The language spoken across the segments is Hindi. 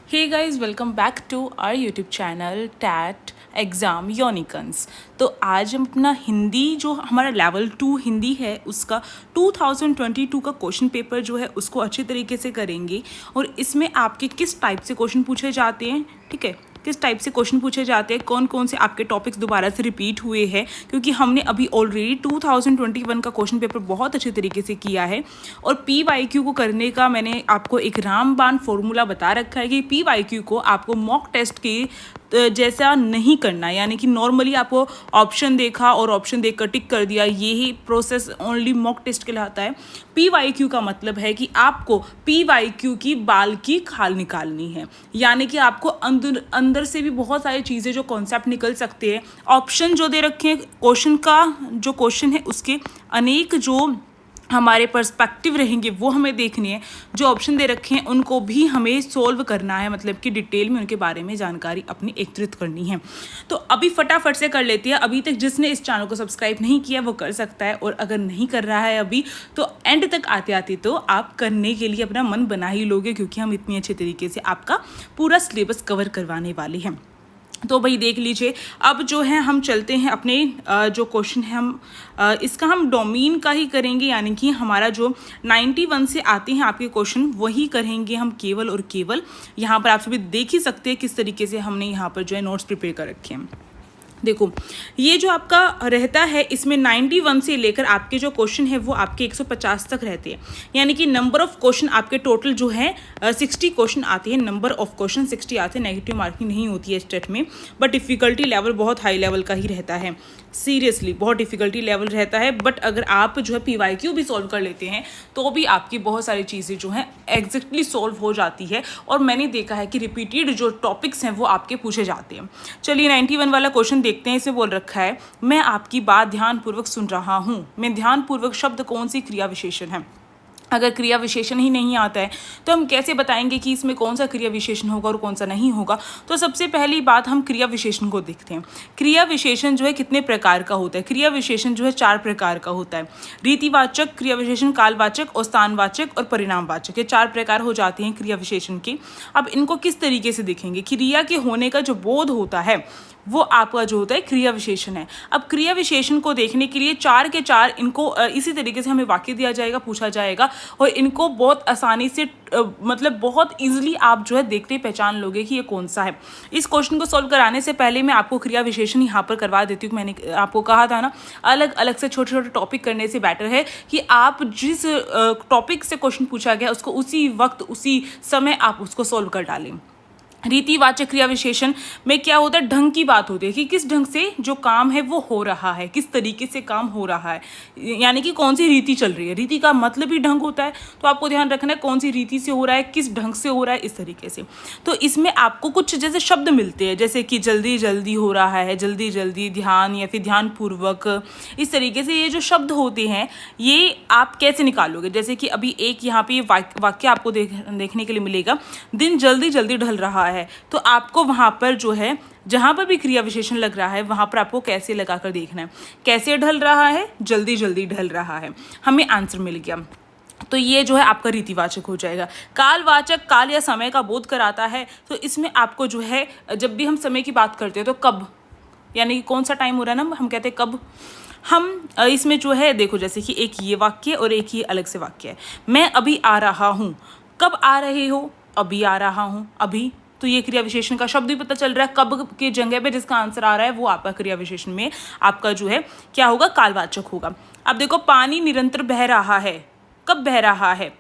Hey guys, welcome back to our YouTube channel TAT exam unicorns. तो आज हम अपना हिंदी जो हमारा लेवल 2 हिंदी है उसका 2022 का क्वेश्चन पेपर जो है उसको अच्छे तरीके से करेंगे। और इसमें आपके किस टाइप से क्वेश्चन पूछे जाते हैं, ठीक है, किस टाइप से क्वेश्चन पूछे जाते हैं, कौन कौन से आपके टॉपिक्स दोबारा से रिपीट हुए हैं, क्योंकि हमने अभी ऑलरेडी 2021 का क्वेश्चन पेपर बहुत अच्छे तरीके से किया है। और PYQ को करने का मैंने आपको एक रामबाण फॉर्मूला बता रखा है कि PYQ को आपको मॉक टेस्ट की जैसा नहीं करना, यानी कि नॉर्मली आपको ऑप्शन देखा और ऑप्शन देखकर टिक कर दिया, यही प्रोसेस ओनली मॉक टेस्ट कहलाता है। PYQ का मतलब है कि आपको PYQ की बाल की खाल निकालनी है, यानी कि आपको अंदर से भी बहुत सारी चीज़ें जो कॉन्सेप्ट निकल सकते हैं। ऑप्शन जो दे रखे हैं, क्वेश्चन का जो क्वेश्चन है उसके अनेक जो हमारे पर्सपेक्टिव रहेंगे वो हमें देखने हैं। जो ऑप्शन दे रखे हैं उनको भी हमें सोल्व करना है, मतलब कि डिटेल में उनके बारे में जानकारी अपनी एकत्रित करनी है। तो अभी फटाफट से कर लेती है। अभी तक जिसने इस चैनल को सब्सक्राइब नहीं किया वो कर सकता है, और अगर नहीं कर रहा है अभी तो एंड तक आते आते तो आप करने के लिए अपना मन बना ही लोगे, क्योंकि हम इतनी अच्छे तरीके से आपका पूरा सिलेबस कवर करवाने वाले हैं। तो भाई देख लीजिए, अब जो है हम चलते हैं अपने जो क्वेश्चन है इसका हम डोमेन का ही करेंगे, यानी कि हमारा जो 91 से आते हैं आपके क्वेश्चन वही करेंगे हम केवल और केवल। यहाँ पर आप सभी देख ही सकते हैं किस तरीके से हमने यहाँ पर जो है नोट्स प्रिपेयर कर रखे हैं। देखो, ये जो आपका रहता है इसमें 91 से लेकर आपके जो क्वेश्चन है वो आपके 150 तक रहते हैं, यानी कि नंबर ऑफ क्वेश्चन आपके टोटल जो है 60 क्वेश्चन आते हैं। नंबर ऑफ क्वेश्चन 60 आते हैं, नेगेटिव मार्किंग नहीं होती है स्टेट में, बट डिफ़िकल्टी लेवल बहुत हाई लेवल का ही रहता है। सीरियसली बहुत डिफ़िकल्टी लेवल रहता है, बट अगर आप जो है PYQ भी सॉल्व कर लेते हैं तो भी आपकी बहुत सारी चीज़ें जो हैं एग्जैक्टली सॉल्व हो जाती है। और मैंने देखा है कि रिपीटेड जो टॉपिक्स हैं वो आपके पूछे जाते हैं। चलिए 91 वाला क्वेश्चन देखते हैं। इसमें बोल रखा है, मैं आपकी बात ध्यानपूर्वक सुन रहा हूँ। मैं ध्यानपूर्वक शब्द कौन सी क्रिया विशेषण है? अगर क्रिया विशेषण ही नहीं आता है तो हम कैसे बताएंगे कि इसमें कौन सा क्रिया विशेषण होगा और कौन सा नहीं होगा? तो सबसे पहली बात हम क्रिया विशेषण को देखते हैं। क्रिया विशेषण जो है कितने प्रकार का होता है? क्रिया विशेषण जो है 4 प्रकार का होता है। रीतिवाचक क्रिया विशेषण, कालवाचक और स्थानवाचक और परिणामवाचक, ये 4 प्रकार हो जाते हैं क्रिया विशेषण के। अब इनको किस तरीके से देखेंगे? क्रिया के होने का जो बोध होता है वो आपका जो होता है क्रिया विशेषण है। अब क्रिया विशेषण को देखने के लिए 4 के 4 इनको इसी तरीके से हमें वाक्य दिया जाएगा, पूछा जाएगा, और इनको बहुत आसानी से मतलब बहुत इजीली आप जो है देखते ही पहचान लोगे कि ये कौन सा है। इस क्वेश्चन को सॉल्व कराने से पहले मैं आपको क्रिया विशेषण यहाँ पर करवा देती हूँ। मैंने आपको कहा था ना, अलग अलग से छोटे छोटे टॉपिक करने से बेटर है कि आप जिस टॉपिक से क्वेश्चन पूछा गया उसको उसी वक्त उसी समय आप उसको सॉल्व कर डालें। रीतिवाचक क्रिया विशेषण में क्या होता है? ढंग की बात होती है कि किस ढंग से जो काम है वो हो रहा है, किस तरीके से काम हो रहा है, यानी कि कौन सी रीति चल रही है। रीति का मतलब ही ढंग होता है, तो आपको ध्यान रखना है कौन सी रीति से हो रहा है, किस ढंग से हो रहा है, इस तरीके से। तो इसमें आपको कुछ जैसे शब्द मिलते हैं, जैसे कि जल्दी जल्दी हो रहा है, जल्दी जल्दी, ध्यान या फिर ध्यानपूर्वक, इस तरीके से ये जो शब्द होते हैं ये आप कैसे निकालोगे? जैसे कि अभी एक यहाँ पे वाक्य आपको देखने के लिए मिलेगा, दिन जल्दी जल्दी ढल रहा है। तो आपको वहां पर जो है जहां पर भी क्रिया विशेषण लग रहा है वहां पर आपको कैसे लगाकर देखना है, कैसे ढल रहा है, जल्दी जल्दी ढल रहा है। हमें आंसर मिल गया, तो ये जो है आपका रीतिवाचक हो जाएगा। कालवाचक काल या समय का बोध कराता है, तो इसमें आपको जो है जब भी हम समय की बात करते हैं तो कब, यानी कि कौन सा टाइम हो रहा है ना, हम कहते हैं कब। हम इसमें जो है देखो, जैसे कि एक ये वाक्य और एक ये अलग से वाक्य है। मैं अभी आ रहा हूँ, कब आ रहे हो? अभी आ रहा हूँ, अभी। तो ये क्रिया विशेषण का शब्द भी पता चल रहा है, कब के जगह पे जिसका आंसर आ रहा है वो आपका क्रिया विशेषण में आपका जो है क्या होगा? कालवाचक होगा। अब देखो, पानी निरंतर बह रहा है, कब बह रहा है?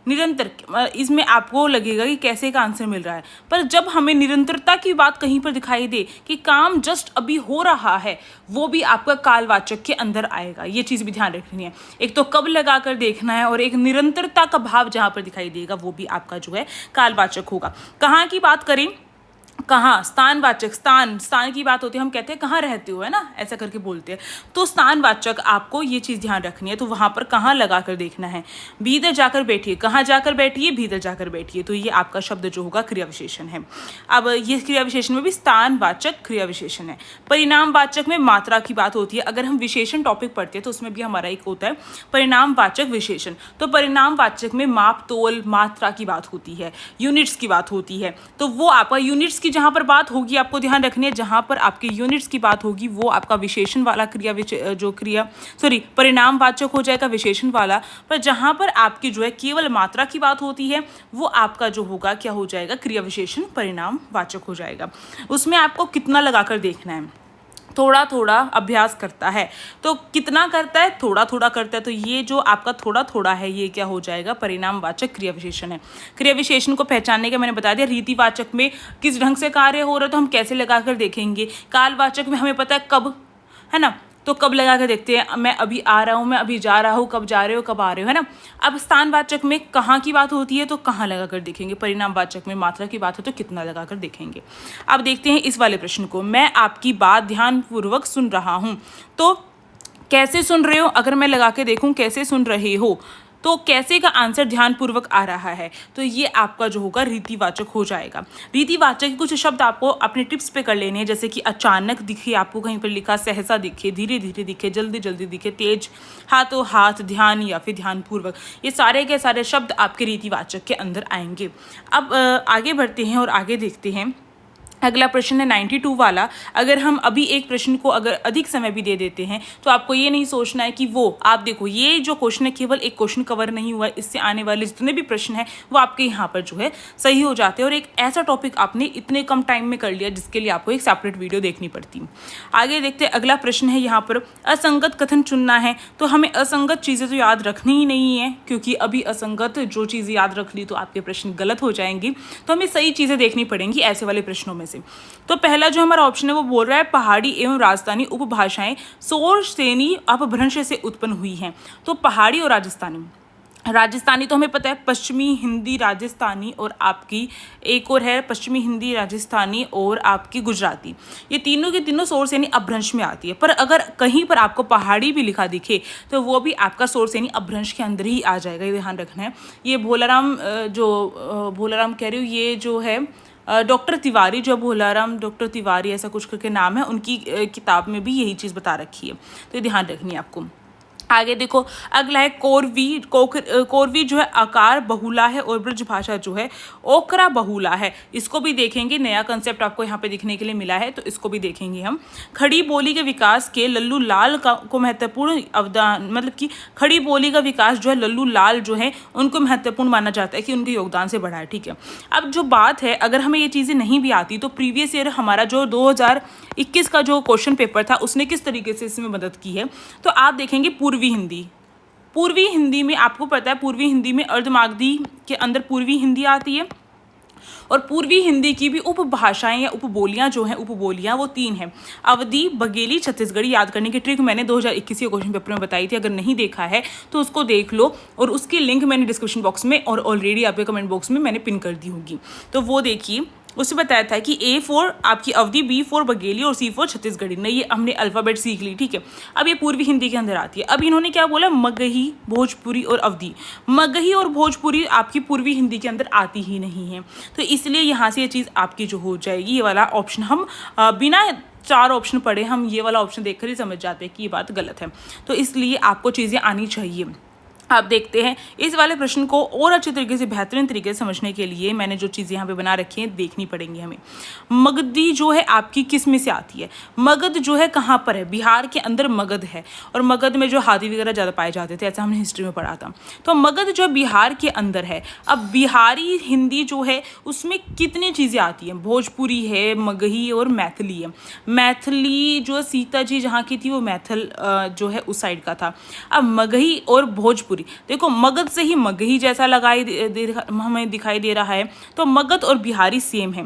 निरंतर। इसमें आपको लगेगा कि कैसे का आंसर मिल रहा है, पर जब हमें निरंतरता की बात कहीं पर दिखाई दे कि काम जस्ट अभी हो रहा है, वो भी आपका कालवाचक के अंदर आएगा। ये चीज़ भी ध्यान रखनी है। एक तो कब लगा कर देखना है, और एक निरंतरता का भाव जहाँ पर दिखाई देगा वो भी आपका जो है कालवाचक होगा। कहाँ की बात करें कहाँ, स्थानवाचक, स्थान की बात होती है, हम कहते हैं कहाँ रहते हो, है ना, ऐसा करके बोलते हैं। तो स्थानवाचक आपको ये चीज़ ध्यान रखनी है, तो वहाँ पर कहाँ लगा कर देखना है। भीतर जाकर बैठिए, कहाँ जाकर बैठिए, भीतर जाकर बैठिए, तो ये आपका शब्द जो होगा क्रिया विशेषण है। अब ये क्रिया विशेषण में भी स्थानवाचक क्रिया विशेषण है। परिणामवाचक में मात्रा की बात होती है। अगर हम विशेषण टॉपिक पढ़ते हैं तो उसमें भी हमारा एक होता है परिणामवाचक विशेषण। तो परिणामवाचक में माप, तोल, मात्रा की बात होती है, यूनिट्स की बात होती है। तो वो आपका यूनिट्स की जहाँ पर बात होगी आपको ध्यान रखनी है, जहाँ पर आपके यूनिट्स की बात होगी वो आपका विशेषण वाला परिणामवाचक हो जाएगा, विशेषण वाला। पर जहाँ पर आपकी जो है केवल मात्रा की बात होती है वो आपका जो होगा क्या हो जाएगा, क्रिया विशेषण परिणामवाचक हो जाएगा। उसमें आपको कितना लगाकर देखना है, थोड़ा थोड़ा अभ्यास करता है। तो कितना करता है, थोड़ा थोड़ा करता है। तो ये जो आपका थोड़ा थोड़ा है ये क्या हो जाएगा, परिणामवाचक क्रिया विशेषण है। क्रिया विशेषण को पहचानने का मैंने बता दिया। रीतिवाचक में किस ढंग से कार्य हो रहा है तो हम कैसे लगाकर देखेंगे। कालवाचक में हमें पता है कब, है ना, तो कब लगा कर देखते हैं, मैं अभी आ रहा हूँ, मैं अभी जा रहा हूँ, कब जा रहे हो, कब आ रहे हो, है ना। अब स्थानवाचक में कहाँ की बात होती है तो कहाँ लगा कर देखेंगे। परिणामवाचक में मात्रा की बात हो तो कितना लगा कर देखेंगे। अब देखते हैं इस वाले प्रश्न को। मैं आपकी बात ध्यानपूर्वक सुन रहा हूँ, तो कैसे सुन रहे हो, अगर मैं लगा के देखूँ कैसे सुन रहे हो, तो कैसे का आंसर ध्यानपूर्वक आ रहा है, तो ये आपका जो होगा रीतिवाचक हो जाएगा। रीतिवाचक के कुछ शब्द आपको अपने टिप्स पे कर लेने हैं, जैसे कि अचानक दिखे, आपको कहीं पर लिखा सहसा दिखे, धीरे धीरे दिखे, जल्दी जल्दी दिखे, तेज, हाथों हाथ, ध्यान या फिर ध्यानपूर्वक, ये सारे के सारे शब्द आपके रीतिवाचक के अंदर आएंगे। अब आगे बढ़ते हैं और आगे देखते हैं। अगला प्रश्न है 92 वाला। अगर हम अभी एक प्रश्न को अगर अधिक समय भी दे देते हैं तो आपको ये नहीं सोचना है कि वो, आप देखो ये जो क्वेश्चन है केवल एक क्वेश्चन कवर नहीं हुआ, इससे आने वाले जितने भी प्रश्न हैं वो आपके यहाँ पर जो है सही हो जाते हैं। और एक ऐसा टॉपिक आपने इतने कम टाइम में कर लिया जिसके लिए आपको एक सेपरेट वीडियो देखनी पड़ती। आगे देखते हैं। अगला प्रश्न है यहाँ पर असंगत कथन चुनना है। तो हमें असंगत चीज़ें तो याद रखनी ही नहीं है, क्योंकि अभी असंगत जो चीज़ें याद रख ली तो आपके प्रश्न गलत हो जाएंगी। तो हमें सही चीज़ें देखनी पड़ेंगी ऐसे वाले प्रश्नों में से। तो पहला जो हमारा ऑप्शन है वो बोल रहा है पहाड़ी एवं राजस्थानी उपभाषाएं शोर श्रेणी अपभ्रंश से उत्पन्न हुई हैं। तो पहाड़ी और राजस्थानी तो हमें पता है, पश्चिमी हिंदी राजस्थानी, और आपकी एक और है पश्चिमी हिंदी राजस्थानी और आपकी गुजराती, ये तीनों के तीनों शोर श्रेणी अपभ्रंश में आती है। पर अगर कहीं पर आपको पहाड़ी भी लिखा दिखे तो वो भी आपका शोर श्रेणी अपभ्रंश के अंदर ही आ जाएगा, ये ध्यान रखना है। ये भोलाराम कह रही हूँ, ये जो है डॉक्टर तिवारी, जो भोलाराम डॉक्टर तिवारी ऐसा कुछ करके नाम है, उनकी किताब में भी यही चीज़ बता रखी है, तो ये ध्यान रखनी है आपको। आगे देखो। अगला है कोरवी जो है आकार बहुला है और ब्रज भाषा जो है ओकरा बहुला है। इसको भी देखेंगे, नया कंसेप्ट आपको यहाँ पे दिखने के लिए मिला है, तो इसको भी देखेंगे हम। खड़ी बोली के विकास के लल्लू लाल को महत्वपूर्ण अवदान, मतलब कि खड़ी बोली का विकास जो है लल्लू लाल जो है उनको महत्वपूर्ण माना जाता है कि उनके योगदान से बढ़ा है, ठीक है। अब जो बात है, अगर हमें ये चीज़ें नहीं भी आती तो प्रीवियस ईयर हमारा जो 2021 का जो क्वेश्चन पेपर था उसने किस तरीके से इसमें मदद की है, तो आप देखेंगे पूर्वी हिंदी में आपको पता है, पूर्वी हिंदी में अर्धमागधी के अंदर पूर्वी हिंदी आती है, और पूर्वी हिंदी की भी उपभाषाएं या उपबोलियां जो हैं, उपबोलियां वो 3 हैं, अवधी, बघेली, छत्तीसगढ़ी। याद करने की ट्रिक मैंने 2021 के क्वेश्चन पेपर में बताई थी, अगर नहीं देखा है तो उसको देख लो, और उसकी लिंक मैंने डिस्क्रिप्शन बॉक्स में और ऑलरेडी आपके कमेंट बॉक्स में मैंने पिन कर दी होगी, तो वो देखिए। उससे बताया था कि A4 आपकी अवधि, B4 बघेली और C4 छत्तीसगढ़ी। नहीं, ये हमने अल्फ़ाबेट सीख ली, ठीक है। अब ये पूर्वी हिंदी के अंदर आती है। अब इन्होंने क्या बोला, मगही, भोजपुरी और अवधी। मगही और भोजपुरी आपकी पूर्वी हिंदी के अंदर आती ही नहीं है, तो इसलिए यहाँ से ये चीज़ आपकी जो हो जाएगी, ये वाला ऑप्शन हम बिना 4 ऑप्शन पढ़े हम ये वाला ऑप्शन देखकर ही समझ जाते हैं कि ये बात गलत है, तो इसलिए आपको चीज़ें आनी चाहिए। आप देखते हैं इस वाले प्रश्न को और अच्छे तरीके से, बेहतरीन तरीके से समझने के लिए मैंने जो चीज़ें यहाँ पे बना रखी हैं देखनी पड़ेंगी हमें। मगधी जो है आपकी किस में से आती है, मगध जो है कहाँ पर है, बिहार के अंदर मगध है, और मगध में जो हाथी वगैरह ज़्यादा पाए जाते थे, ऐसा हमने हिस्ट्री में पढ़ा था। तो मगध जो बिहार के अंदर है। अब बिहारी हिंदी जो है उसमें कितनी चीज़ें आती हैं, भोजपुरी है, मगही और मैथिली है। मैथिली जो सीता जी जहाँ की थी वो मैथिल जो है उस साइड का था। अब मगही और भोजपुरी, देखो मगध से ही मगही जैसा हमें दिखाई दे रहा है, तो मगध और बिहारी सेम है।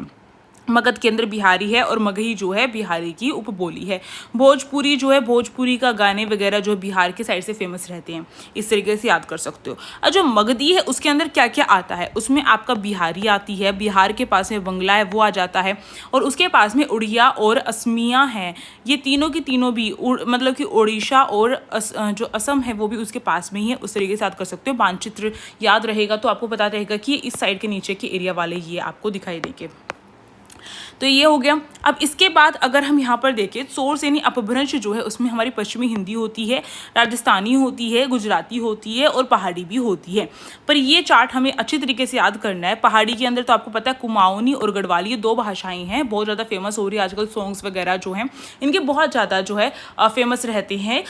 मगध के अंदर बिहारी है और मगही जो है बिहारी की उपबोली है। भोजपुरी जो है, भोजपुरी का गाने वगैरह जो बिहार के साइड से फेमस रहते हैं, इस तरीके से याद कर सकते हो। और जो मगधी है उसके अंदर क्या क्या आता है, उसमें आपका बिहारी आती है, बिहार के पास में बंगला है वो आ जाता है, और उसके पास में उड़िया और असमिया है। ये तीनों की तीनों भी मतलब कि उड़ीसा और जो असम है वो भी उसके पास में ही है, उस तरीके से याद कर सकते हो। मानचित्र याद रहेगा तो आपको पता रहेगा कि इस साइड के नीचे के एरिया वाले ये आपको दिखाई देंगे। तो ये हो गया। अब इसके बाद अगर हम यहाँ पर देखें, सोर्स यानी अपभ्रंश जो है उसमें हमारी पश्चिमी हिंदी होती है, राजस्थानी होती है, गुजराती होती है और पहाड़ी भी होती है। पर ये चार्ट हमें अच्छी तरीके से याद करना है। पहाड़ी के अंदर तो आपको पता है कुमाऊनी और गढ़वाली, ये 2 भाषाएं हैं, बहुत ज़्यादा फेमस हो रही है आजकल। सॉन्ग्स वगैरह जो हैं इनके बहुत ज़्यादा जो है फेमस रहते हैं।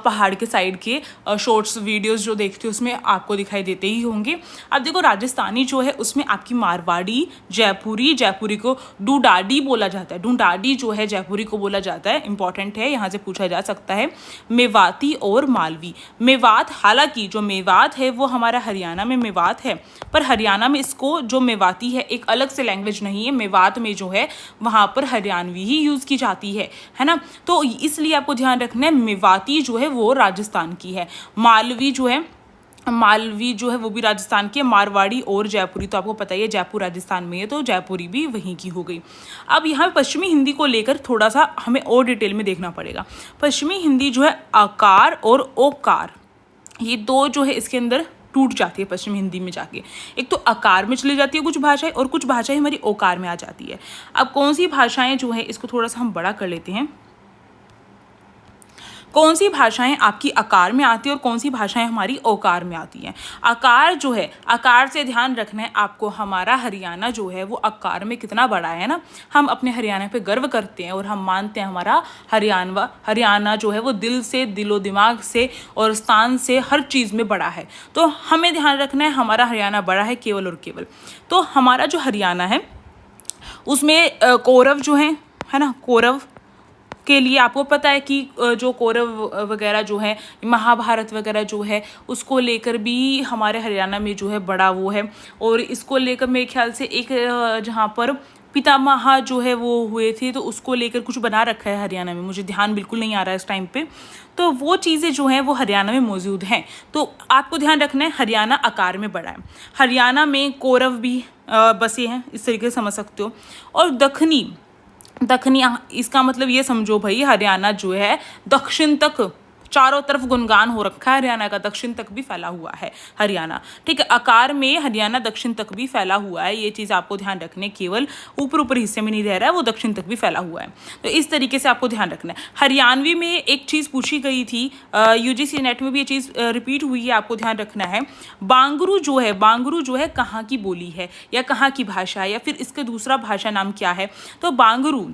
पहाड़ के साइड के शॉर्ट्स वीडियोज़ जो देखते हो उसमें आपको दिखाई देते ही होंगे। अब देखो राजस्थानी जो है उसमें आपकी मारवाड़ी, जयपुरी को ढूंढाड़ी बोला जाता है। ढूंढाड़ी जो है जयपुरी को बोला जाता है, इंपॉर्टेंट है, यहाँ से पूछा जा सकता है। मेवाती और मालवी। मेवात, हालांकि जो मेवात है वो हमारा हरियाणा में मेवात है, पर हरियाणा में इसको जो मेवाती है एक अलग से लैंग्वेज नहीं है। मेवात में जो है वहाँ पर हरियाणवी ही यूज़ की जाती है ना। तो इसलिए आपको ध्यान रखना है, मेवाती जो है वो राजस्थान की है, मालवी जो है वो भी राजस्थान की है, मारवाड़ी और जयपुरी तो आपको पता ही है जयपुर राजस्थान में है, तो जयपुरी भी वहीं की हो गई। अब यहाँ पे पश्चिमी हिंदी को लेकर थोड़ा सा हमें और डिटेल में देखना पड़ेगा। पश्चिमी हिंदी जो है आकार और ओकार, ये 2 जो है इसके अंदर टूट जाती है पश्चिमी हिंदी में जाके। एक तो आकार में चली जाती है कुछ भाषाएं, और कुछ भाषाएं हमारी ओकार में आ जाती है। अब कौन सी भाषाएं जो है, इसको थोड़ा सा हम बड़ा कर लेते हैं, कौन सी भाषाएं आपकी आकार में आती है और कौन सी भाषाएं हमारी ओकार में आती हैं। आकार जो है, आकार से ध्यान रखना है आपको, हमारा हरियाणा जो है वो आकार में कितना बड़ा है ना। हम अपने हरियाणा पे गर्व करते हैं और हम मानते हैं हमारा हरियाणा जो है वो दिल से, दिलो दिमाग से और स्थान से हर चीज़ में बड़ा है। तो हमें ध्यान रखना है हमारा हरियाणा बड़ा है केवल और केवल। तो हमारा जो हरियाणा है उसमें कौरव जो है ना, कौरव के लिए आपको पता है कि जो कौरव वगैरह जो है, महाभारत वगैरह जो है उसको लेकर भी हमारे हरियाणा में जो है बड़ा वो है। और इसको लेकर मेरे ख्याल से एक जहाँ पर पितामह जो है वो हुए थे, तो उसको लेकर कुछ बना रखा है हरियाणा में, मुझे ध्यान बिल्कुल नहीं आ रहा है इस टाइम पे। तो वो चीज़ें जो हैं वो हरियाणा में मौजूद हैं। तो आपको ध्यान रखना है हरियाणा आकार में बड़ा है। हरियाणा में कौरव भी बसे हैं, इस तरीके से समझ सकते हो। और दखनी, इसका मतलब ये समझो भाई, हरियाणा जो है दक्षिण तक चारों तरफ गुणगान हो रखा है हरियाणा का, दक्षिण तक भी फैला हुआ है हरियाणा। ठीक है, आकार में हरियाणा दक्षिण तक भी फैला हुआ है, ये चीज़ आपको ध्यान रखने, केवल ऊपर हिस्से में नहीं रह रहा है, वो दक्षिण तक भी फैला हुआ है। तो इस तरीके से आपको ध्यान रखना है। हरियाणवी में एक चीज़ पूछी गई थी, UGC नेट में भी ये चीज़ रिपीट हुई है, आपको ध्यान रखना है। बांगरू जो है कहाँ की बोली है या कहाँ की भाषा है, या फिर इसका दूसरा भाषा नाम क्या है। तो बांगरू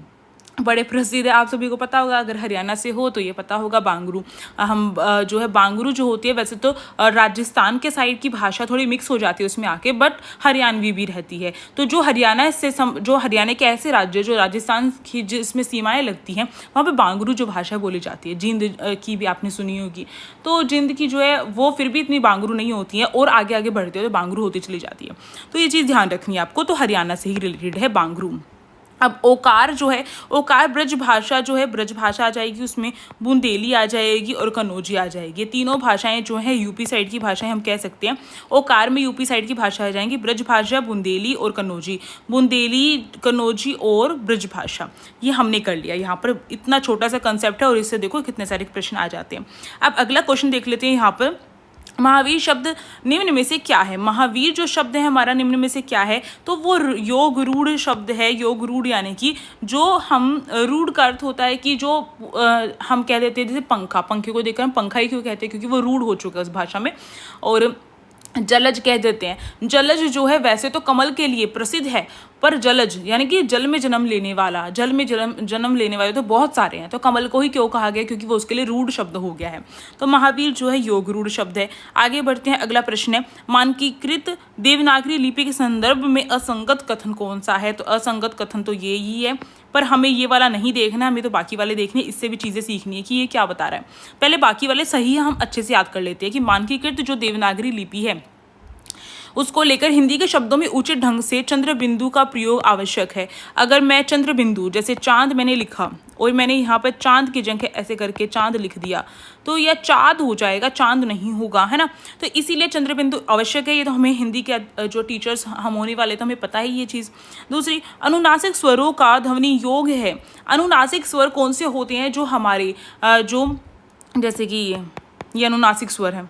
बड़े प्रसिद्ध है, आप सभी को पता होगा, अगर हरियाणा से हो तो ये पता होगा। बांगरू हम जो है बांगरू जो होती है, वैसे तो राजस्थान के साइड की भाषा थोड़ी मिक्स हो जाती है उसमें आके, बट हरियाणवी भी रहती है। तो जो हरियाणा से जो हरियाणा के ऐसे राज्य जो राजस्थान की जिसमें सीमाएं लगती हैं, वहाँ पे बांगरू जो भाषा बोली जाती है। जिंद की भी आपने सुनी होगी, तो जिंद की जो है वो फिर भी इतनी बांगरू नहीं होती है, और आगे आगे बढ़ते हो तो बांगरू होती चली जाती है। तो ये चीज़ ध्यान रखनी है आपको। तो हरियाणा से ही रिलेटेड है बांगरू। अब ओकार जो है, ओकार ब्रज भाषा जो है, ब्रज भाषा आ जाएगी, उसमें बुंदेली आ जाएगी और कन्नौजी आ जाएगी। तीनों भाषाएं जो हैं यूपी साइड की भाषाएं हम कह सकते हैं। ओकार में यूपी साइड की भाषा आ जाएंगी, ब्रज भाषा, बुंदेली और कन्नौजी। बुंदेली, कन्नौजी और ब्रज भाषा, ये हमने कर लिया। यहाँ पर इतना छोटा सा कंसेप्ट है और इससे देखो कितने सारे प्रश्न आ जाते हैं। अब अगला क्वेश्चन देख लेते हैं यहाँ पर, महावीर शब्द निम्न में से क्या है। महावीर जो शब्द है हमारा निम्न में से क्या है, तो वो योग रूढ़ शब्द है। योग रूढ़ यानी कि जो हम रूढ़ का अर्थ होता है कि जो हम कह देते हैं, जैसे पंखा, पंखे को देखकर हम पंखा ही क्यों कहते हैं, क्योंकि वो रूढ़ हो चुका है उस भाषा में। और जलज कह देते हैं। जलज जो है वैसे तो कमल के लिए प्रसिद्ध है, पर जलज यानी कि जल में जन्म लेने वाला, जल में जन्म लेने वाले तो बहुत सारे हैं, तो कमल को ही क्यों कहा गया, क्योंकि वो उसके लिए रूढ़ शब्द हो गया है। तो महावीर जो है योग रूढ़ शब्द है। आगे बढ़ते हैं, अगला प्रश्न है, मानकीकृत देवनागरी लिपि के संदर्भ में असंगत कथन कौन सा है। तो असंगत कथन तो ये ही है, पर हमें ये वाला नहीं देखना, हमें तो बाकी वाले देखने, इससे भी चीज़ें सीखनी है कि ये क्या बता रहा है। पहले बाकी वाले सही हम अच्छे से याद कर लेते हैं कि मानकीकृत जो देवनागरी लिपि है उसको लेकर हिंदी के शब्दों में उचित ढंग से चंद्र बिंदु का प्रयोग आवश्यक है। अगर मैं चंद्र बिंदु जैसे चांद मैंने लिखा और मैंने यहाँ पर चांद की जगह ऐसे करके चांद लिख दिया तो यह चाँद हो जाएगा, चांद नहीं होगा, है ना। तो इसीलिए चंद्र बिंदु आवश्यक है। ये तो हमें हिंदी के जो टीचर्स हम होने वाले तो हमें पता ही ये चीज़। दूसरी, अनुनासिक स्वरों का ध्वनि योग है। अनुनासिक स्वर कौन से होते हैं? जो हमारे जो जैसे कि ये अनुनासिक स्वर है।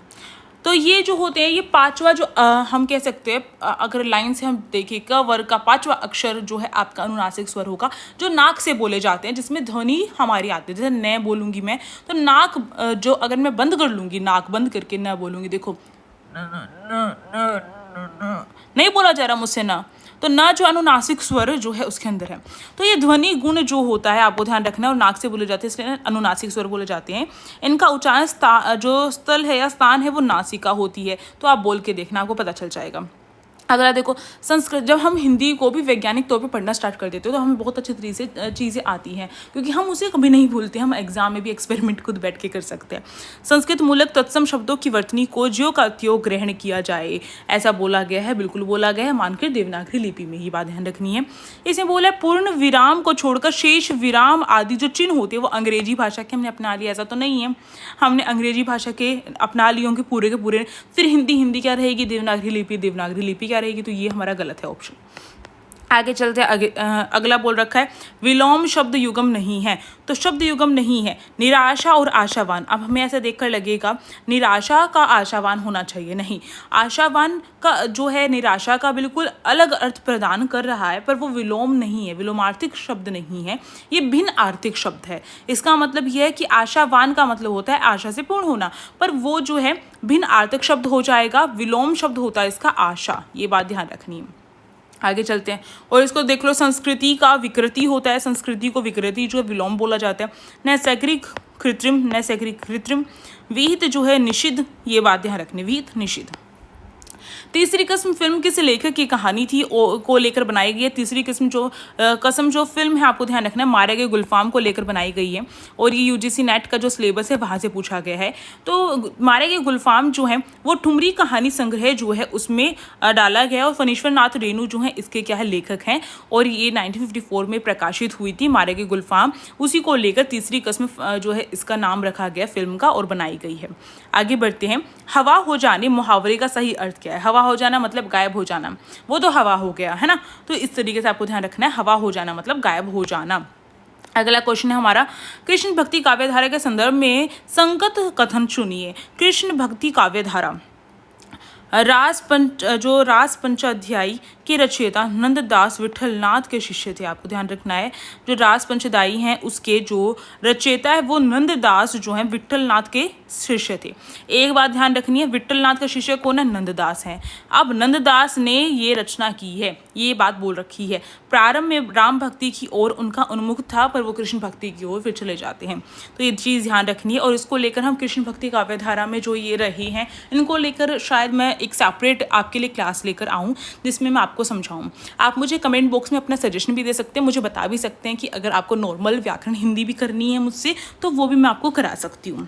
तो ये जो होते हैं ये पांचवा जो हम कह सकते हैं अगर लाइन से हम देखें क वर्ग का पांचवा अक्षर जो है आपका अनुनासिक स्वर होगा, जो नाक से बोले जाते हैं, जिसमें ध्वनि हमारी आती है। जैसे न बोलूँगी मैं तो नाक जो अगर मैं बंद कर लूँगी, नाक बंद करके न बोलूँगी, देखो नहीं बोला जा रहा मुझसे ना, तो ना जो अनुनासिक स्वर जो है उसके अंदर है। तो ये ध्वनि गुण जो होता है आपको ध्यान रखना है, और नाक से बोले जाते हैं इसलिए अनुनासिक स्वर बोले जाते हैं। इनका उच्चारण जो स्थल है या स्थान है वो नासिका होती है। तो आप बोल के देखना, आपको पता चल जाएगा। अगला देखो, संस्कृत। जब हम हिंदी को भी वैज्ञानिक तौर पे पढ़ना स्टार्ट कर देते हो तो हमें बहुत अच्छी तरीके से चीज़ें आती हैं, क्योंकि हम उसे कभी नहीं भूलते। हम एग्जाम में भी एक्सपेरिमेंट खुद बैठ के कर सकते हैं। संस्कृत मूलक तत्सम शब्दों की वर्तनी को ज्यों का त्यों ग्रहण किया जाए, ऐसा बोला गया है, बिल्कुल बोला गया है, मानकर देवनागरी लिपि में। ही बात ध्यान रखनी है। इसमें बोला है पूर्ण विराम को छोड़कर शेष विराम आदि जो चिन्ह होते हैं वो अंग्रेजी भाषा के हमने अपना लिया। ऐसा तो नहीं है हमने अंग्रेजी भाषा के अपना लिए होंगे पूरे के पूरे, फिर हिंदी क्या रहेगी, देवनागरी लिपि क्या रहेगी। तो ये हमारा गलत है ऑप्शन। आगे चलते हैं। अगला बोल रखा है विलोम शब्द युगम नहीं है। तो शब्द युगम नहीं है। निराशा और आशावान, अब हमें ऐसा देखकर लगेगा निराशा का आशावान होना चाहिए, नहीं। आशावान का जो है निराशा का बिल्कुल अलग अर्थ प्रदान कर रहा है, पर वो विलोम नहीं है, विलोमार्थिक शब्द नहीं है, ये भिन्न आर्थिक शब्द है। इसका मतलब यह है कि आशावान का मतलब होता है आशा से पूर्ण होना, पर वो जो है भिन्न आर्थिक शब्द हो जाएगा, विलोम शब्द होता है इसका आशा। ये बात ध्यान रखनी है। आगे चलते हैं और इसको देख लो, संस्कृति का विकृति होता है। संस्कृति को विकृति जो है विलोम बोला जाता है। नैसर्गिक कृत्रिम, विहित जो है निषिद्ध, ये बात ध्यान रखनी, विहित निषिद्ध। तीसरी किस्म फिल्म किस लेखक की कहानी थी को लेकर बनाई गई है। तीसरी किस्म जो फिल्म है आपको ध्यान रखना है, मारे गए गुलफाम को लेकर बनाई गई है, और ये यूजीसी नेट का जो सिलेबस है वहाँ से पूछा गया है। तो मारे गए गुलफाम जो है वो ठुमरी कहानी संग्रह जो है उसमें डाला गया है, और फणीश्वर नाथ रेणु जो है इसके क्या है लेखक हैं, और ये 1954 में प्रकाशित हुई थी मारे गए गुलफाम। उसी को लेकर तीसरी किस्म जो है इसका नाम रखा गया फिल्म का और बनाई गई है। आगे बढ़ते हैं। हवा हो जाने मुहावरे का सही अर्थ क्या है? हवा हो जाना मतलब गायब हो जाना, वो तो हवा हो गया है ना। तो इस तरीके से आपको ध्यान रखना है, हवा हो जाना मतलब गायब हो जाना। अगला क्वेश्चन है हमारा, कृष्ण भक्ति काव्यधारा के संदर्भ में संगत कथन चुनिए। कृष्ण भक्ति काव्यधारा रास पंचाध्यायी के रचयिता नंददास विठलनाथ के शिष्य थे। आपको ध्यान रखना है, जो रास पंचदाई हैं उसके जो रचयिता है वो नंददास जो हैं विठलनाथ के शिष्य थे। एक बात ध्यान रखनी है, विठलनाथ का शिष्य कौन है? नंददास हैं। अब नंददास ने ये रचना की है, ये बात बोल रखी है। प्रारंभ में राम भक्ति की ओर उनका उन्मुख था, पर वो कृष्ण भक्ति की ओर फिर चले जाते हैं। तो ये चीज़ ध्यान रखनी है, और इसको लेकर हम कृष्ण भक्ति काव्यधारा में जो ये रहे हैं इनको लेकर शायद मैं एक सेपरेट आपके लिए क्लास लेकर आऊँ जिसमें मैं आपको समझाऊँ। आप मुझे कमेंट बॉक्स में अपना सजेशन भी दे सकते हैं, मुझे बता भी सकते हैं कि अगर आपको नॉर्मल व्याकरण हिंदी भी करनी है मुझसे तो वो भी मैं आपको करा सकती हूँ।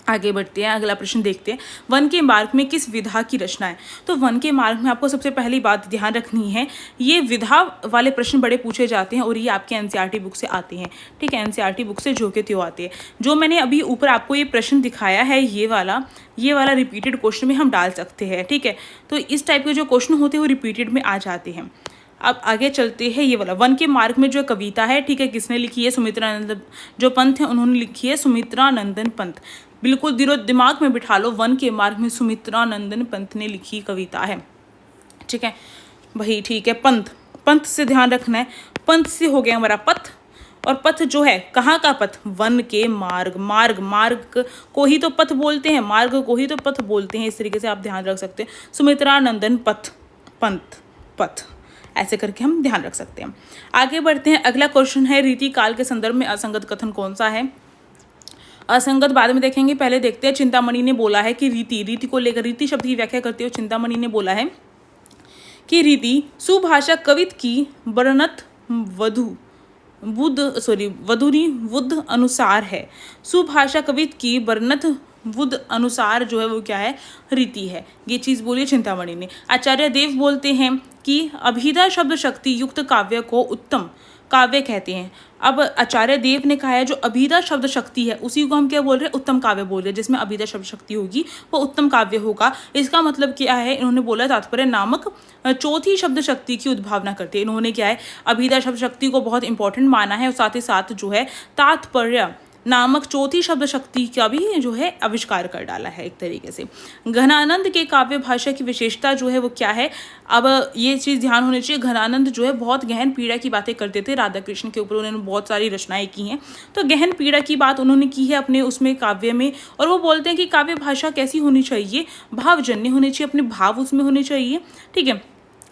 आगे बढ़ते हैं, अगला प्रश्न देखते हैं। वन के मार्ग में किस विधा की रचना है? तो वन के मार्ग में आपको सबसे पहली बात ध्यान रखनी है, ये विधा वाले प्रश्न बड़े पूछे जाते हैं और ये आपके एनसीईआरटी बुक से आते हैं। ठीक है, एनसीईआरटी बुक से जो के त्यों आते हैं। जो मैंने अभी ऊपर आपको ये प्रश्न दिखाया है, ये वाला रिपीटेड क्वेश्चन में हम डाल सकते हैं। ठीक है, तो इस टाइप के जो क्वेश्चन होते हैं वो रिपीटेड में आ जाते हैं। अब आगे चलते हैं, ये वाला वन के मार्ग में जो कविता है, ठीक है, किसने लिखी है? सुमित्रानंदन जो पंत है उन्होंने लिखी है, सुमित्रानंदन पंत। बिल्कुल दिमाग में बिठा लो, वन के मार्ग में सुमित्रानंदन पंत ने लिखी कविता है। ठीक है भाई, ठीक है। पंत से ध्यान रखना है, पंत से हो गया हमारा पथ, और पथ जो है कहाँ का पथ? वन के मार्ग को ही तो पथ बोलते हैं, मार्ग को ही तो पथ बोलते हैं। इस तरीके से आप ध्यान रख सकते हैं, सुमित्रानंदन पथ ऐसे करके हम ध्यान रख सकते हैं। आगे बढ़ते हैं, अगला क्वेश्चन है, रीति काल के संदर्भ में असंगत कथन कौन सा है? असंगत बाद में देखेंगे, पहले देखते हैं। चिंतामणि ने बोला है कि रीति को लेकर, रीति शब्द की व्याख्या करते हुए चिंतामणि ने बोला है कि रीति सुभाषा कवित की वर्णत वधुरी बुद्ध अनुसार है। सुभाषा कवित की वर्णत बुध अनुसार जो है वो क्या है, रीति है। ये चीज़ बोली चिंतामणि ने। आचार्य देव बोलते हैं कि अभिधा शब्द शक्ति युक्त काव्य को उत्तम काव्य कहते हैं। अब आचार्य देव ने कहा है जो अभिधा शब्द शक्ति है उसी को हम क्या बोल रहे हैं, उत्तम काव्य बोल रहे हैं। जिसमें अभिधा शब्द शक्ति होगी वो उत्तम काव्य होगा। इसका मतलब क्या है, इन्होंने बोला तात्पर्य नामक चौथी शब्द शक्ति की उद्भावना करते हैं। इन्होंने क्या है, अभिधा शब्द शक्ति को बहुत इंपॉर्टेंट माना है और साथ ही साथ जो है तात्पर्य नामक चौथी शब्द शक्ति का भी जो है आविष्कार कर डाला है एक तरीके से। घनानंद के काव्य भाषा की विशेषता जो है वो क्या है, अब ये चीज़ ध्यान होनी चाहिए। घनानंद जो है बहुत गहन पीड़ा की बातें करते थे। राधा कृष्ण के ऊपर उन्होंने बहुत सारी रचनाएं की हैं, तो गहन पीड़ा की बात उन्होंने की है अपने उसमें काव्य में। और वो बोलते हैं कि काव्य भाषा कैसी होनी चाहिए, भावजन्य होनी चाहिए, अपने भाव उसमें होने चाहिए, ठीक है,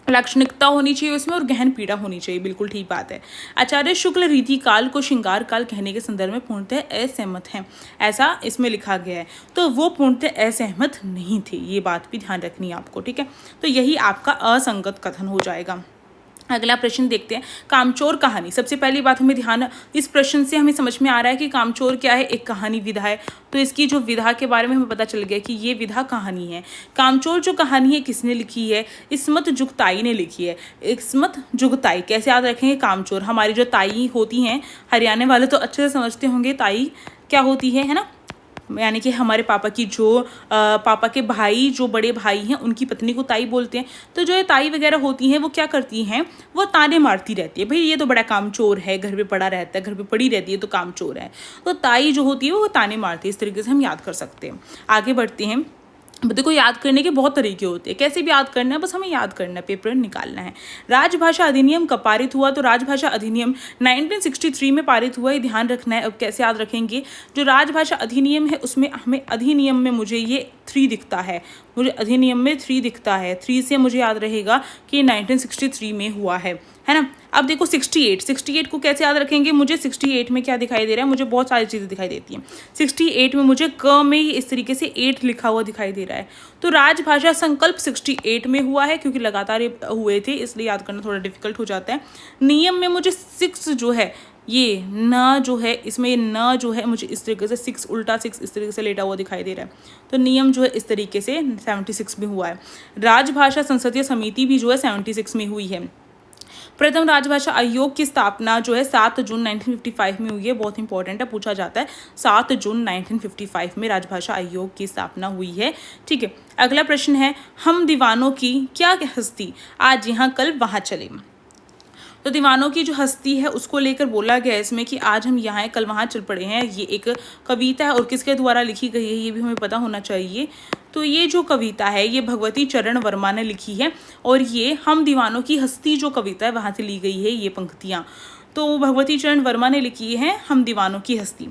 लाक्षणिकता होनी चाहिए उसमें और गहन पीड़ा होनी चाहिए। बिल्कुल ठीक बात है। आचार्य शुक्ल रीति काल को श्रृंगार काल कहने के संदर्भ में पूर्णतः असहमत हैं, ऐसा इसमें लिखा गया है। तो वो पूर्णतः असहमत नहीं थे, ये बात भी ध्यान रखनी है आपको, ठीक है। तो यही आपका असंगत कथन हो जाएगा। अगला प्रश्न देखते हैं, कामचोर कहानी। सबसे पहली बात हमें ध्यान, इस प्रश्न से हमें समझ में आ रहा है कि कामचोर क्या है, एक कहानी विधा है। तो इसकी जो विधा के बारे में हमें पता चल गया कि ये विधा कहानी है। कामचोर जो कहानी है किसने लिखी है, इस्मत जुगताई ने लिखी है। इस्मत जुगताई कैसे याद रखेंगे, कामचोर हमारी जो ताई होती हैं, हरियाणा वाले तो अच्छे से समझते होंगे ताई क्या होती है ना, यानी कि हमारे पापा की जो पापा के भाई जो बड़े भाई हैं उनकी पत्नी को ताई बोलते हैं। तो जो ये ताई वगैरह होती हैं वो क्या करती हैं, वो ताने मारती रहती है, भाई ये तो बड़ा कामचोर है, घर पे पड़ा रहता है, घर पे पड़ी रहती है तो कामचोर है। तो ताई जो होती है वो ताने मारती है, इस तरीके से हम याद कर सकते हैं। आगे बढ़ते हैं। देखो याद करने के बहुत तरीके होते हैं, कैसे भी याद करना है, बस हमें याद करना है, पेपर निकालना है। राजभाषा अधिनियम कब पारित हुआ, तो राजभाषा अधिनियम 1963 में पारित हुआ, ये ध्यान रखना है। अब कैसे याद रखेंगे, जो राजभाषा अधिनियम है उसमें हमें अधिनियम में मुझे ये 3 दिखता है, मुझे अधिनियम में 3 दिखता है, 3 से मुझे याद रहेगा कि 1963 में हुआ है ना। अब देखो 68 को कैसे याद रखेंगे, मुझे 68 में क्या दिखाई दे रहा है, मुझे बहुत सारी चीज़ें दिखाई देती हैं। 68 में मुझे क में ही इस तरीके से 8 लिखा हुआ दिखाई दे रहा है। तो राजभाषा संकल्प 68 में हुआ है, क्योंकि लगातार ये हुए थे, इसलिए याद करना थोड़ा डिफिकल्ट हो जाता है। नियम में मुझे 6 जो है, ये न जो है, इसमें ये न जो है मुझे इस तरीके से 6 उल्टा 6 इस तरीके से लेटा हुआ दिखाई दे रहा है। तो नियम जो है इस तरीके से 76 में हुआ है। राजभाषा संसदीय समिति भी जो है 76 में हुई है। प्रथम राजभाषा आयोग की स्थापना जो है 7 जून 1955 में हुई है, बहुत इंपॉर्टेंट है, पूछा जाता है। 7 जून 1955 में राजभाषा आयोग की स्थापना हुई है, ठीक है। अगला प्रश्न है, हम दीवानों की क्या हस्ती आज यहाँ कल वहाँ चले। तो दीवानों की जो हस्ती है उसको लेकर बोला गया है इसमें कि आज हम यहाँ हैं कल वहाँ चल पड़े हैं। ये एक कविता है और किसके द्वारा लिखी गई है ये भी हमें पता होना चाहिए। तो ये जो कविता है ये भगवती चरण वर्मा ने लिखी है और ये हम दीवानों की हस्ती जो कविता है वहाँ से ली गई है ये पंक्तियाँ। तो भगवती चरण वर्मा ने लिखी है हम दीवानों की हस्ती।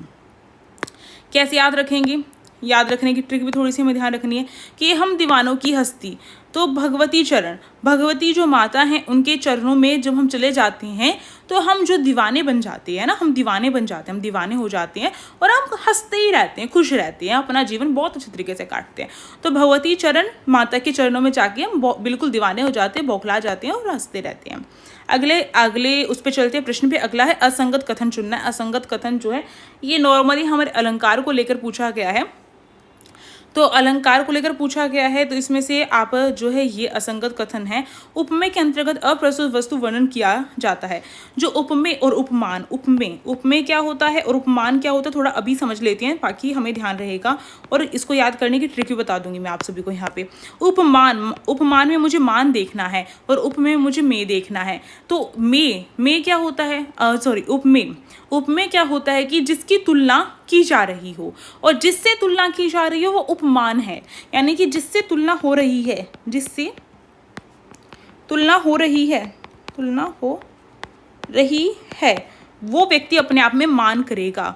कैसे याद रखेंगे, याद रखने की ट्रिक भी थोड़ी सी हमें ध्यान रखनी है कि हम दीवानों की हस्ती, तो भगवती चरण, भगवती जो माता हैं उनके चरणों में जब हम चले जाते हैं तो हम जो दीवाने बन जाते हैं ना, हम दीवाने बन जाते हैं, हम दीवाने हो जाते हैं और हम हंसते ही रहते हैं, खुश रहते हैं, अपना जीवन बहुत अच्छे तरीके से काटते हैं। तो भगवती चरण माता के चरणों में जाके हम बिल्कुल दीवाने हो जाते हैं, बौखला जाते हैं और हंसते रहते हैं। अगले उस पर चलते हैं। प्रश्न पे अगला है असंगत कथन चुनना है। असंगत कथन जो है ये नॉर्मली हमारे अलंकार को लेकर पूछा गया है। तो अलंकार को लेकर पूछा गया है, तो इसमें से आप जो है ये असंगत कथन है। उपमेय के अंतर्गत अप्रस्तुत वस्तु वर्णन किया जाता है। जो उपमेय और उपमान, उपमेय क्या होता है और उपमान क्या होता है थोड़ा अभी समझ लेते हैं, बाकी हमें ध्यान रहेगा और इसको याद करने की ट्रिक भी बता दूंगी मैं आप सभी को यहाँ पे। उपमान में मुझे मान देखना है और उपमेय में मुझे मे देखना है। तो मे क्या होता है, उपमेय क्या होता है कि जिसकी तुलना की जा रही हो और जिससे तुलना की जा रही हो वो उपमान है। यानी कि जिससे तुलना हो रही है, जिससे तुलना हो रही है वो व्यक्ति अपने आप में मान करेगा।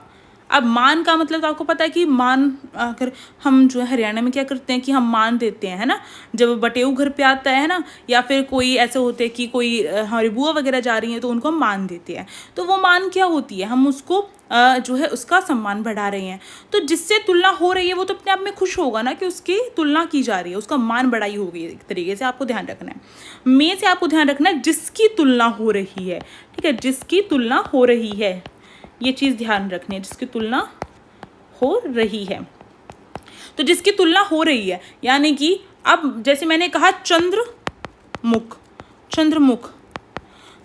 अब मान का मतलब तो आपको पता है कि मान, अगर हम जो है हरियाणा में क्या करते हैं कि हम मान देते हैं, है ना, जब बटेऊ घर पे आता है ना, या फिर कोई ऐसे होते हैं कि कोई हमारी बुआ वगैरह जा रही हैं तो उनको हम मान देते हैं। तो वो मान क्या होती है, हम उसको जो है उसका सम्मान बढ़ा रहे हैं। तो जिससे तुलना हो रही है वो तो अपने आप में खुश होगा ना कि उसकी तुलना की जा रही है, उसका मान बढ़ाई होगी। एक तरीके से आपको ध्यान रखना है, में से आपको ध्यान रखना है जिसकी तुलना हो रही है, ठीक है, जिसकी तुलना हो रही है, ये चीज़ ध्यान रखनी है, जिसकी तुलना हो रही है। तो जिसकी तुलना हो रही है, यानी कि अब जैसे मैंने कहा चंद्रमुख, चंद्रमुख,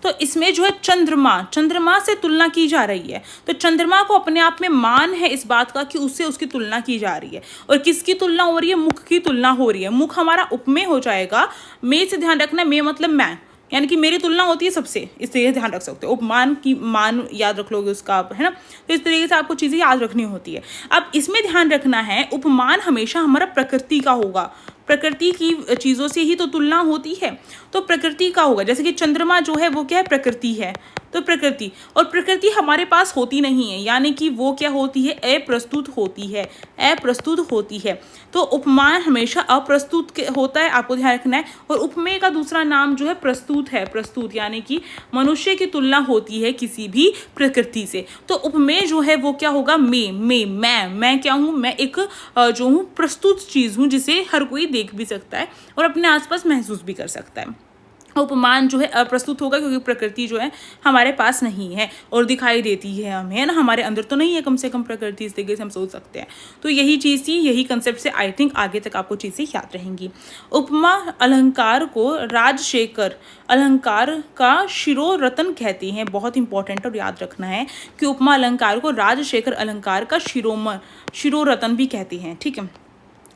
तो इसमें जो है चंद्रमा से तुलना की जा रही है। तो चंद्रमा को अपने आप में मान है इस बात का कि उससे उसकी तुलना की जा रही है। और किसकी तुलना हो रही है? मुख की तुलना हो रही है। मुख हमारा उपमेय हो जाएगा। मे से ध्यान रखना, मे मतलब मैं, यानी कि मेरी तुलना होती है सबसे, इसलिए ध्यान रख सकते हो। उपमान की मान याद रख लोगे उसका आप, है ना। तो इस तरीके से आपको चीज़ें याद रखनी होती है। अब इसमें ध्यान रखना है उपमान हमेशा हमारा प्रकृति का होगा। प्रकृति की चीज़ों से ही तो तुलना होती है, तो प्रकृति का होगा। जैसे कि चंद्रमा जो है वो क्या है? प्रकृति है। तो प्रकृति, और प्रकृति हमारे पास होती नहीं है, यानी कि वो क्या होती है? अप्रस्तुत होती है, अप्रस्तुत होती है। तो उपमान हमेशा अप्रस्तुत होता है, आपको ध्यान रखना है। और उपमेय का दूसरा नाम जो है प्रस्तुत है, प्रस्तुत, यानी कि मनुष्य की तुलना होती है किसी भी प्रकृति से। तो उपमेय जो है वो क्या होगा? मैं क्या हूँ? मैं एक जो हूँ प्रस्तुत चीज़ हूँ, जिसे हर कोई देख भी सकता है और अपने आसपास महसूस भी कर सकता है। उपमान जो है अप्रस्तुत होगा, क्योंकि प्रकृति जो है हमारे पास नहीं है और दिखाई देती है हमें, है ना, हमारे अंदर तो नहीं है कम से कम प्रकृति, इस तरीके से हम सोच सकते हैं। तो यही चीज़ थी, यही कंसेप्ट से आई थिंक आगे तक आपको चीज़ें याद रहेंगी। उपमा अलंकार को राजशेखर अलंकार का शिरोरतन कहते हैं। बहुत इंपॉर्टेंट और याद रखना है कि उपमा अलंकार को राजशेखर अलंकार का शिरोरतन भी कहते हैं, ठीक है।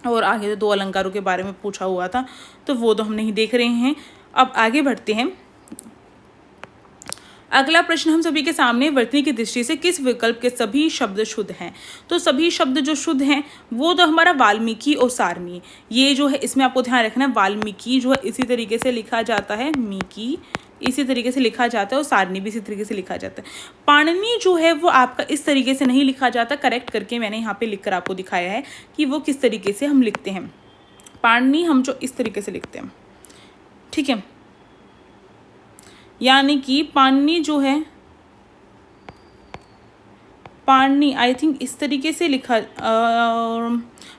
और आगे तो 2 अलंकारों के बारे में पूछा हुआ था, तो वो तो हम नहीं देख रहे हैं। अब आगे बढ़ते हैं। अगला प्रश्न हम सभी के सामने, वर्तनी की दृष्टि से किस विकल्प के सभी शब्द शुद्ध हैं? तो सभी शब्द जो शुद्ध हैं वो तो हमारा वाल्मीकि और सारणी, ये जो है इसमें आपको ध्यान रखना है। वाल्मीकि जो है इसी तरीके से लिखा जाता है, मीकी इसी तरीके से लिखा जाता है, और सारणी भी इसी तरीके से लिखा जाता है। पाणिनि जो है वो आपका इस तरीके से नहीं लिखा जाता, करेक्ट करके मैंने यहाँ पे लिखकर आपको दिखाया है कि वो किस तरीके से हम लिखते हैं। पाणिनि हम जो इस तरीके से लिखते हैं, ठीक है, यानी कि पाणिनि जो है, पाणिनि आई थिंक इस तरीके से लिखा,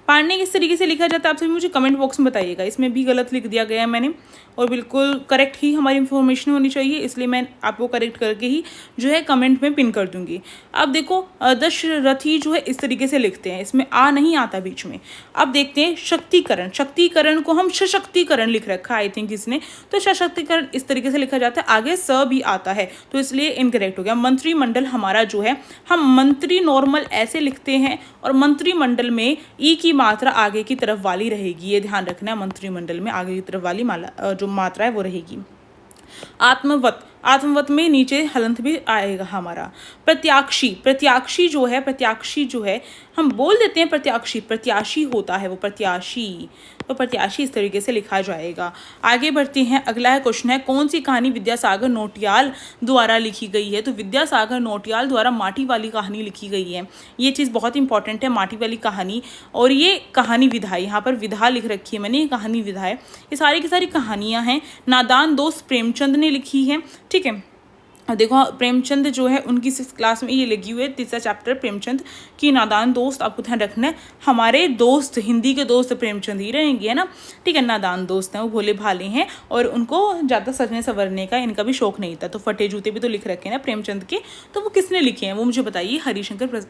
पाणिनि किस तरीके से लिखा जाता है आप सभी मुझे कमेंट बॉक्स में बताइएगा। इसमें भी गलत लिख दिया गया है मैंने, और बिल्कुल करेक्ट ही हमारी इन्फॉर्मेशन होनी चाहिए, इसलिए मैं आपको करेक्ट करके ही जो है कमेंट में पिन कर दूंगी। अब देखो दशरथी जो है इस तरीके से लिखते हैं, इसमें आ नहीं आता बीच में। अब देखते हैं शक्तिकरण, शक्तिकरण को हम सशक्तिकरण लिख रखा है आई थिंक इसने, तो सशक्तिकरण इस तरीके से लिखा जाता है, आगे स भी आता है, तो इसलिए इनकरेक्ट हो गया। मंत्रिमंडल हमारा जो है, हम मंत्री नॉर्मल ऐसे लिखते हैं, और मंत्रिमंडल में ई की मात्रा आगे की तरफ वाली रहेगी, ये ध्यान रखना है। मंत्रिमंडल में आगे की तरफ वाली जो मात्रा है वो रहेगी। आत्मवत, आत्मवत में नीचे हलंत भी आएगा हमारा। प्रत्याक्षी, प्रत्याक्षी जो है, प्रत्याक्षी जो है हम बोल देते हैं प्रत्याक्षी, प्रत्याशी होता है वो, प्रत्याशी, तो प्रत्याशी इस तरीके से लिखा जाएगा। आगे बढ़ते हैं। अगला है क्वेश्चन है, कौन सी कहानी विद्यासागर नौटियाल द्वारा लिखी गई है? तो विद्यासागर नौटियाल द्वारा माटी वाली कहानी लिखी गई है। ये चीज़ बहुत इंपॉर्टेंट है, माटी वाली कहानी, और ये कहानी विधा, यहाँ पर विधा लिख रखी है मैंने, ये कहानी विधा है। ये सारी की सारी कहानियाँ हैं, नादान दोस्त प्रेमचंद ने लिखी है, ठीक है। देखो प्रेमचंद जो है उनकी 6th क्लास में ये लगी हुई है, 3रा चैप्टर प्रेमचंद की नादान दोस्त, आपको ध्यान रखना है। हमारे दोस्त, हिंदी के दोस्त प्रेमचंद ही रहेंगे, है ना, ठीक है। नादान दोस्त हैं, वो भोले भाले हैं, और उनको ज़्यादा सजने संवरने का इनका भी शौक नहीं था। तो फटे जूते भी तो लिख रखे हैं ना प्रेमचंद के, तो वो किसने लिखे हैं वो मुझे बताइए। हरिशंकर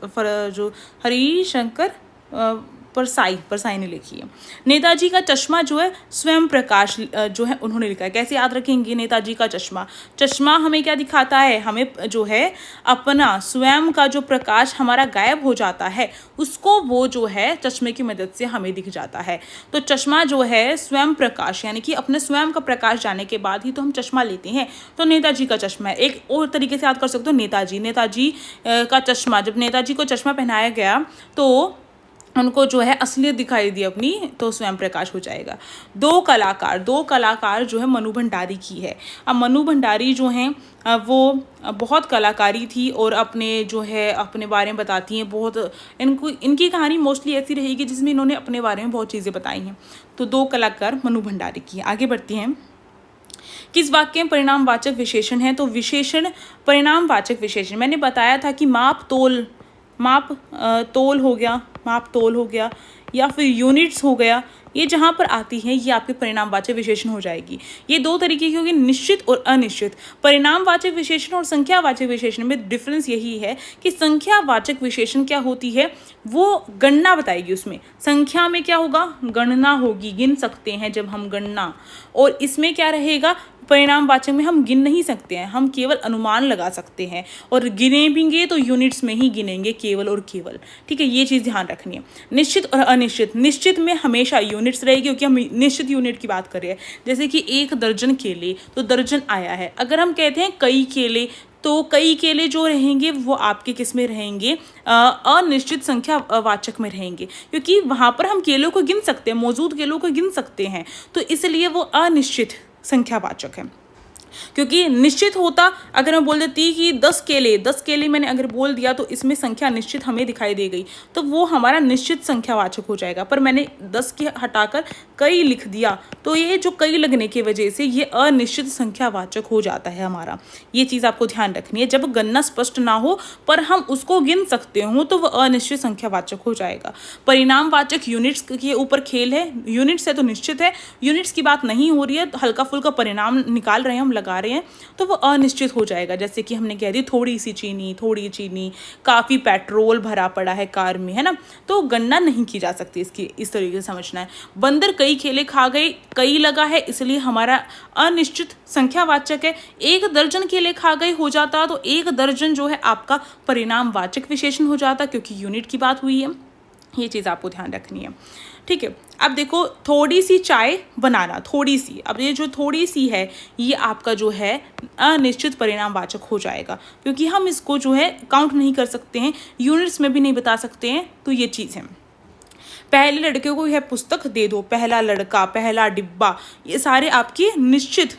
परसाई ने लिखी है। नेताजी का चश्मा जो है स्वयं प्रकाश जो है उन्होंने लिखा है। कैसे याद रखेंगे नेताजी का चश्मा? चश्मा हमें क्या दिखाता है? हमें जो है अपना स्वयं का जो प्रकाश हमारा गायब हो जाता है, उसको वो जो है चश्मे की मदद से हमें दिख जाता है। तो चश्मा जो है स्वयं प्रकाश, यानी कि अपने स्वयं का प्रकाश जाने के बाद ही तो हम चश्मा लेते हैं। तो नेताजी का चश्मा है। एक और तरीके से याद कर सकते हो, नेताजी का चश्मा, जब नेताजी को चश्मा पहनाया गया तो उनको जो है असलियत दिखाई दी अपनी, तो स्वयं प्रकाश हो जाएगा। दो कलाकार जो है मनु भंडारी की है। अब मनु भंडारी जो हैं वो बहुत कलाकारी थी, और अपने जो है अपने बारे में बताती हैं बहुत। इनकी कहानी मोस्टली ऐसी रहेगी जिसमें इन्होंने अपने बारे में बहुत चीज़ें बताई हैं। तो 2 कलाकार मनु भंडारी की। आगे बढ़ती हैं। किस वाक्य में परिणामवाचक विशेषण है? तो विशेषण परिणामवाचक विशेषण मैंने बताया था कि माप तोल हो गया, या फिर यूनिट्स हो गया, ये जहाँ पर आती है ये आपके परिणामवाचक विशेषण हो जाएगी। ये दो तरीके की होगी, निश्चित और अनिश्चित। परिणामवाचक विशेषण और संख्यावाचक विशेषण में डिफरेंस यही है कि संख्यावाचक विशेषण क्या होती है, वो गणना बताएगी। उसमें संख्या में क्या होगा, गणना होगी, गिन सकते हैं जब हम गणना। और इसमें क्या रहेगा, परिणामवाचक में हम गिन नहीं सकते हैं, हम केवल अनुमान लगा सकते हैं, और गिनेंगे तो यूनिट्स में ही गिनेंगे केवल और केवल। ठीक है, ये चीज़ ध्यान रखनी है। निश्चित और अनिश्चित, निश्चित में हमेशा यूनिट्स रहेगी क्योंकि हम निश्चित यूनिट की बात कर रहे हैं। जैसे कि 1 दर्जन केले, तो दर्जन आया है। अगर हम कहते हैं कई केले, तो कई केले जो रहेंगे वो आपके किस में रहेंगे, अनिश्चित संख्या वाचक में रहेंगे, क्योंकि वहाँ पर हम केलों को गिन सकते हैं, मौजूद केलों को गिन सकते हैं, तो इसलिए वो अनिश्चित संख्यावाचक है। क्योंकि निश्चित होता, अगर मैं बोल देती कि 10 केले मैंने अगर बोल दिया तो इसमें संख्या निश्चित हमें दिखाई दे गई, तो वो हमारा निश्चित संख्यावाचक हो जाएगा। पर मैंने 10 के हटाकर कई लिख दिया, तो ये जो कई लगने की वजह से ये अनिश्चित संख्यावाचक हो जाता है हमारा। ये चीज़ आपको ध्यान रखनी है। जब गणना स्पष्ट ना हो पर हम उसको गिन सकते हो तो वह अनिश्चित संख्यावाचक हो जाएगा। परिणामवाचक यूनिट्स के ऊपर खेल है, यूनिट्स है तो निश्चित है, यूनिट्स की बात नहीं हो रही है, हल्का फुल्का परिणाम निकाल रहे हैं हम, लगा रहे हैं, तो वो अनिश्चित हो जाएगा। जैसे कि हमने कह दी थोड़ी चीनी, काफ़ी पेट्रोल भरा पड़ा है कार में, है ना, तो गणना नहीं की जा सकती इसकी, इस तरीके से समझना है। बंदर कई केले खा गए, कई लगा है इसलिए हमारा अनिश्चित संख्यावाचक है। 1 दर्जन केले खा गए हो जाता तो 1 दर्जन जो है आपका परिणामवाचक विशेषण हो जाता, क्योंकि यूनिट की बात हुई है। ये चीज़ आपको ध्यान रखनी है। ठीक है, अब देखो थोड़ी सी चाय बनाना, थोड़ी सी, अब ये जो थोड़ी सी है ये आपका जो है अनिश्चित परिणामवाचक हो जाएगा, क्योंकि हम इसको जो है काउंट नहीं कर सकते हैं, यूनिट्स में भी नहीं बता सकते हैं, तो ये चीज़ है। पहले लड़के को यह पुस्तक दे दो, पहला लड़का, पहला डिब्बा, ये सारे आपके निश्चित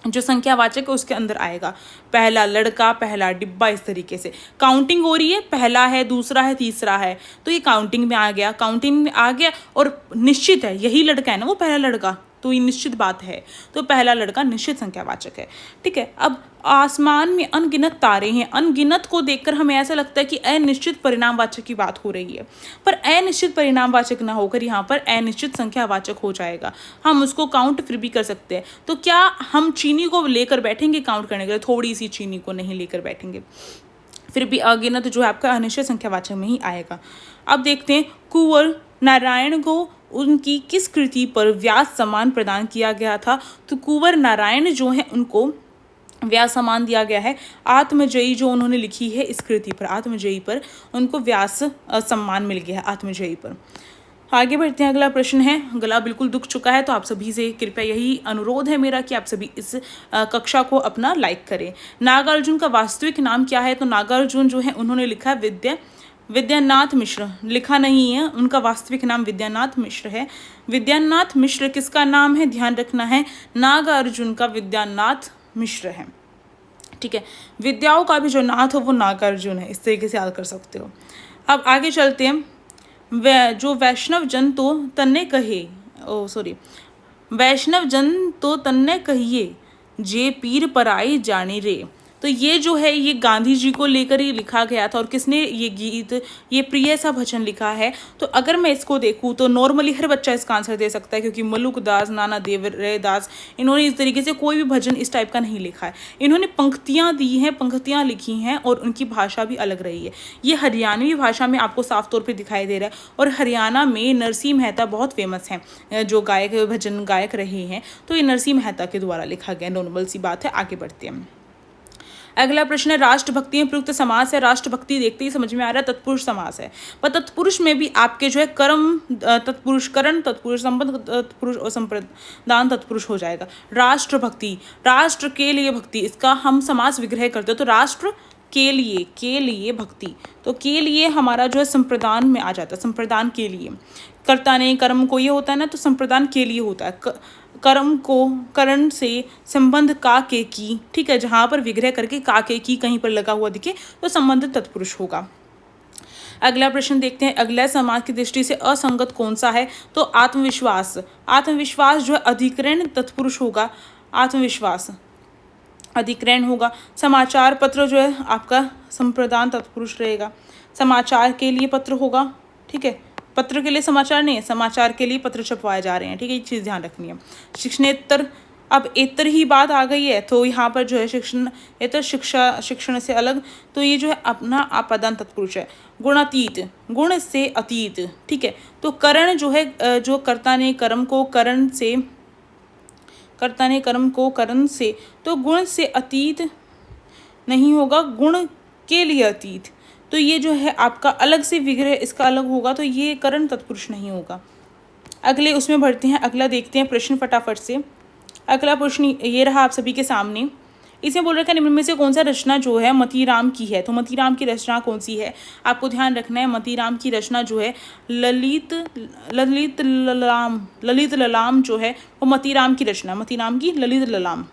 जो संख्यावाचक है उसके अंदर आएगा। पहला लड़का, पहला डिब्बा, इस तरीके से काउंटिंग हो रही है, पहला है, दूसरा है, तीसरा है, तो ये काउंटिंग में आ गया, और निश्चित है, यही लड़का है ना वो पहला लड़का, तो ये निश्चित बात है, तो पहला लड़का निश्चित संख्यावाचक है। ठीक है, अब आसमान में अनगिनत तारे हैं, अनगिनत को देखकर हमें ऐसा लगता है कि अनिश्चित परिणामवाचक की बात हो रही है, पर अनिश्चित परिणामवाचक ना होकर यहाँ पर अनिश्चित संख्यावाचक हो जाएगा। हम उसको काउंट फिर भी कर सकते हैं। तो क्या हम चीनी को लेकर बैठेंगे काउंट करने के लिए? थोड़ी सी चीनी को नहीं लेकर बैठेंगे, फिर भी अगिनत जो है आपका अनिश्चित संख्यावाचक में ही आएगा। अब देखते हैं, कुंवर नारायण को उनकी किस कृति पर व्यास सम्मान प्रदान किया गया था? तो कुंवर नारायण जो है उनको व्यास सम्मान दिया गया है। आत्मजयी जो उन्होंने लिखी है इस कृति पर, आत्मजयी पर उनको व्यास सम्मान मिल गया है, आत्मजयी पर। आगे बढ़ते हैं, अगला प्रश्न है। गला बिल्कुल दुख चुका है, तो आप सभी से कृपया यही अनुरोध है मेरा कि आप सभी इस कक्षा को अपना लाइक करें। नागार्जुन का वास्तविक नाम क्या है? तो नागार्जुन जो है उन्होंने लिखा है विद्यानाथ मिश्र, लिखा नहीं है, उनका वास्तविक नाम विद्यानाथ मिश्र है। विद्यानाथ मिश्र किसका नाम है? ध्यान रखना है, नागार्जुन का विद्यानाथ मिश्र है। ठीक है, विद्याओं का भी जो नाथ हो वो नागार्जुन है, इस तरीके से याद कर सकते हो। अब आगे चलते हैं। जो वैष्णव जन तो तन्ने कहे, वैष्णव जन तो तन्ने कहिए, जे पीर पराई जाने रे। तो ये जो है ये गांधी जी को लेकर ही लिखा गया था, और किसने ये गीत, ये प्रिय सा भजन लिखा है? तो अगर मैं इसको देखूँ तो नॉर्मली हर बच्चा इसका आंसर दे सकता है, क्योंकि मलुक दास, नाना देवराय दास, इन्होंने इस तरीके से कोई भी भजन इस टाइप का नहीं लिखा है। इन्होंने पंक्तियाँ दी हैं, पंक्तियाँ लिखी हैं, और उनकी भाषा भी अलग रही है। ये हरियाणवी भाषा में आपको साफ तौर पर दिखाई दे रहा है, और हरियाणा में नरसिंह मेहता बहुत फेमस हैं, जो गायक भजन गायक रहे हैं, तो ये नरसिंह मेहता के द्वारा लिखा गया, नॉर्मल सी बात है। आगे बढ़ते हैं, अगला प्रश्न है, राष्ट्रभक्ति में प्रयुक्त समास है। राष्ट्रभक्ति देखते ही समझ में आ रहा है तत्पुरुष समास है, पर तत्पुरुष में भी आपके जो है कर्म तत्पुरुष, करण तत्पुरुष, संबंध तत्पुरुष और संप्रदान तत्पुरुष हो जाएगा। राष्ट्रभक्ति, राष्ट्र के लिए भक्ति, इसका हम समास विग्रह करते हो, तो राष्ट्र के लिए भक्ति, तो के लिए हमारा जो है संप्रदान में आ जाता है, संप्रदान के लिए। कर्ता ने कर्म को ये होता है ना, तो संप्रदान के लिए होता है। कर्म को करण से संबंध का के की, ठीक है, जहाँ पर विग्रह करके का के की कहीं पर लगा हुआ दिखे तो संबंध तत्पुरुष होगा। अगला प्रश्न देखते हैं, अगला समास की दृष्टि से असंगत कौन सा है? तो आत्मविश्वास, आत्मविश्वास जो है अधिकरण तत्पुरुष होगा, आत्मविश्वास अधिकरण होगा। समाचार पत्र जो है आपका संप्रदान तत्पुरुष रहेगा, समाचार के लिए पत्र होगा, ठीक है, पत्र के लिए समाचार नहीं है, समाचार के लिए पत्र छपवाए जा रहे हैं, ठीक है, ये चीज़ ध्यान रखनी है। शिक्षणेतर, अब एतर ही बात आ गई है तो यहाँ पर जो है शिक्षणेतर, शिक्षण से अलग, तो ये जो है अपना आपादान तत्पुरुष है। गुणातीत, गुण से अतीत, ठीक है। तो करण जो है, जो कर्ता ने कर्म को करण से, कर्ता ने कर्म को करण से, तो गुण से अतीत नहीं होगा, गुण के लिए अतीत, तो ये जो है आपका अलग से विग्रह इसका अलग होगा, तो ये करण तत्पुरुष नहीं होगा। अगले उसमें बढ़ते हैं, अगला देखते हैं प्रश्न फटाफट से। अगला प्रश्न ये रहा आप सभी के सामने। इसमें बोल रखा है निम्न में से कौन सा रचना जो है मतीराम की है, तो मतीराम की रचना कौन सी है, आपको ध्यान रखना है। मतीराम की रचना जो है ललित ललाम जो है वो मतीराम की रचना, मतीराम की ललित ललाम।